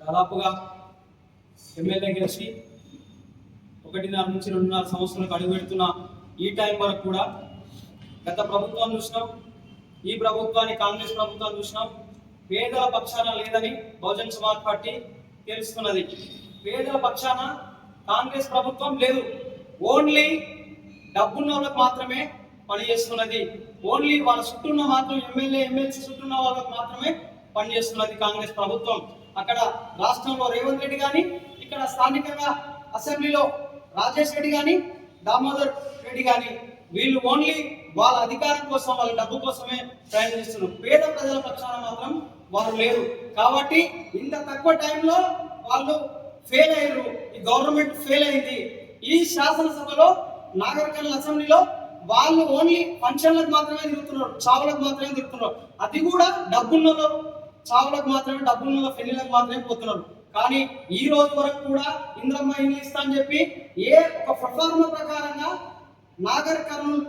దాదాపుగా ఎమ్మెల్యే గెలిచి 1.5 నుంచి 2.5 సంవత్సరాలకు అడుగుపెడుతున్న ఈ టైం వరకు కూడా గత ప్రభుత్వం చూసినాం, ఈ ప్రభుత్వాన్ని కాంగ్రెస్ ప్రభుత్వం చూసినాం, పేదల పక్షాన లేదని బహుజన్ సమాజ్ పార్టీ తెలుస్తున్నది. పేదల పక్షాన కాంగ్రెస్ ప్రభుత్వం లేదు, ఓన్లీ డబ్బున్న వాళ్ళకు మాత్రమే పనిచేస్తున్నది. ఓన్లీ వాళ్ళ చుట్టూన్న మాత్రం ఎమ్మెల్సీ చుట్టూన్న వాళ్ళకు మాత్రమే పనిచేస్తున్నది కాంగ్రెస్ ప్రభుత్వం. అక్కడ రాష్ట్రంలో రేవంత్ రెడ్డి కానీ, ఇక్కడ స్థానికంగా అసెంబ్లీలో రాజేష్ రెడ్డి కానీ, దామోదర్ రెడ్డి కానీ, వీళ్ళు ఓన్లీ వాళ్ళ అధికారం కోసం, వాళ్ళ డబ్బు కోసమే ప్రయత్నిస్తున్నారు. పేద ప్రజల పక్షాన మాత్రం వారు లేరు. కాబట్టి ఇంత తక్కువ టైంలో వాళ్ళు ఫెయిల్ అయ్యారు, ఈ గవర్నమెంట్ ఫెయిల్ అయింది. ఈ శాసనసభలో నాగరికల్ అసెంబ్లీలో వాళ్ళు ఓన్లీ ఫంక్షన్లకు మాత్రమే తిరుగుతున్నారు, చావులకు మాత్రమే తిరుగుతున్నారు. అది కూడా డబ్బున్నలో చావులకు మాత్రమే, డబ్బున్న పెళ్లిలకు మాత్రమే పోతున్నారు. కానీ ఈ రోజు వరకు కూడా ఇంద్రమ్మ ఇల్లు ఇస్తా అని చెప్పి ఒక ప్రఫార్మ ప్రకారంగా నాగర్ కర్నూలు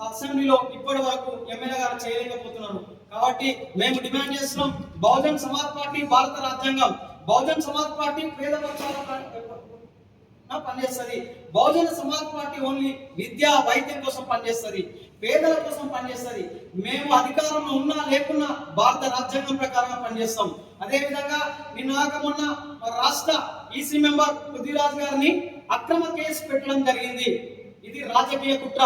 అసెంబ్లీలో ఇప్పటి వరకు ఎమ్మెల్యే గారు చేయలేకపోతున్నారు. కాబట్టి మేము డిమాండ్ చేస్తున్నాం, బహుజన్ సమాజ్ పార్టీ భారత రాజ్యాంగం, బహుజన్ సమాజ్ పార్టీ పేద పక్షాల పనిచేస్తుంది. బహుజన సమాజ్ పార్టీ ఓన్లీ విద్యా వైద్యం కోసం పనిచేస్తుంది, పేదల కోసం పనిచేస్తుంది. మేము అధికారంలో ఉన్నా లేకున్నా భారత రాజ్యాంగం ప్రకారంగా పనిచేస్తాం. అదేవిధంగా మొన్న రాష్ట్ర ఈసీ మెంబర్ పృథ్వీరాజ్ గారిని అక్రమ కేసు పెట్టడం జరిగింది. ఇది రాజకీయ కుట్ర.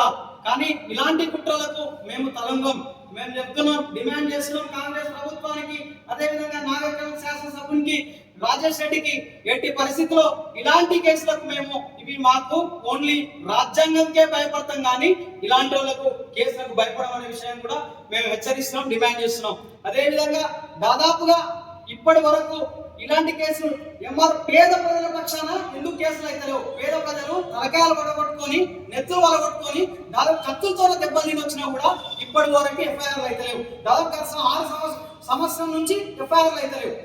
కానీ ఇలాంటి కుట్రలకు మేము తలంగం. మేము చెప్తున్నాం, డిమాండ్ చేస్తున్నాం కాంగ్రెస్ ప్రభుత్వానికి, అదేవిధంగా నాగరికల్ శాసనసభ్యునికి రాజేష్ రెడ్డికి ఎట్టి పరిస్థితుల్లో ఇలాంటి కేసులకు ఇవి మాకు ఓన్లీ రాజ్యాంగంకే భయపడతాం, కానీ ఇలాంటి వాళ్ళకు కేసులకు భయపడడం అనే విషయం కూడా మేము హెచ్చరిస్తున్నాం, డిమాండ్ చేస్తున్నాం. అదేవిధంగా దాదాపుగా ఇప్పటి వరకు ఇలాంటి కేసులు పేద ప్రజల పక్షాన ఎందుకు కేసులు అవుతారు? పేద ప్రజలు తలకాయలు పడగొట్టుకొని, నెత్తులు వలగొట్టుకొని, దాదాపు కత్తులతో దెబ్బలు వచ్చినా కూడా ఇప్పటి వరకు ఎఫ్ఐఆర్లు అవుతలేవు. దాదాపు 6 సంవత్సరం నుంచి ఎఫ్ఐఆర్లు అవుతలేవు.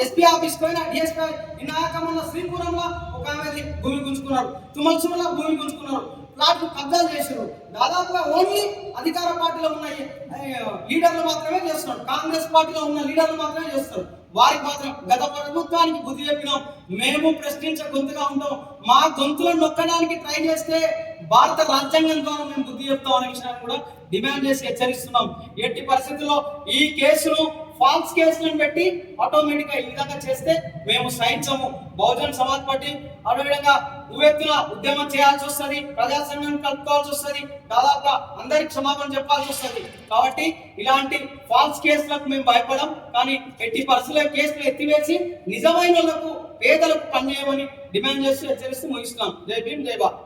ఎస్పీ ఆఫీస్ పోయిన డిఎస్పీ నిన్న శ్రీపురంలో ఒక ఆమె భూమి గుంజుకున్నారు, తుమ్మలసూరులో భూమి గుంజుకున్నారు, ప్లాట్లు కబ్జాలు చేశారు. దాదాపుగా ఓన్లీ అధికార పార్టీలో ఉన్న లీడర్లు మాత్రమే చేస్తున్నారు, కాంగ్రెస్ పార్టీలో ఉన్న లీడర్లు మాత్రమే చేస్తారు. వారికి మాత్రం గత ప్రభుత్వానికి బుద్ధి చెప్పినాం, మేము ప్రశ్నించే గొంతుగా ఉంటాం. మా గొంతులను నొక్కడానికి ట్రై చేస్తే భారత రాజ్యాంగం ద్వారా మేము బుద్ధి చెప్తాం అనే విషయాన్ని కూడా డిమాండ్ చేసి హెచ్చరిస్తున్నాం. ఎట్టి పరిస్థితుల్లో ఈ కేసును ఫాల్స్ కేసులను పెట్టి ఆటోమేటిక్ గా ఈ విధంగా చేస్తే మేము సహించము. బహుజన్ సమాజ్ పార్టీ అదేవిధంగా ఉవ్వెత్తున ఉద్యమం చేయాల్సి వస్తుంది, ప్రజా సంఘం కలుపుకోవాల్సి వస్తుంది, దాదాపుగా అందరికి క్షమాపణ చెప్పాల్సి వస్తుంది. కాబట్టి ఇలాంటి ఫాల్స్ కేసులకు మేము భయపడం. కానీ ఎట్టి పరిస్థితుల్లో కేసులు ఎత్తివేసి నిజమైన పేదలకు పనిచేయమని డిమాండ్ చేస్తూ హెచ్చరిస్తూ ముగిస్తున్నాం. జై భీమ్, జై భారత్.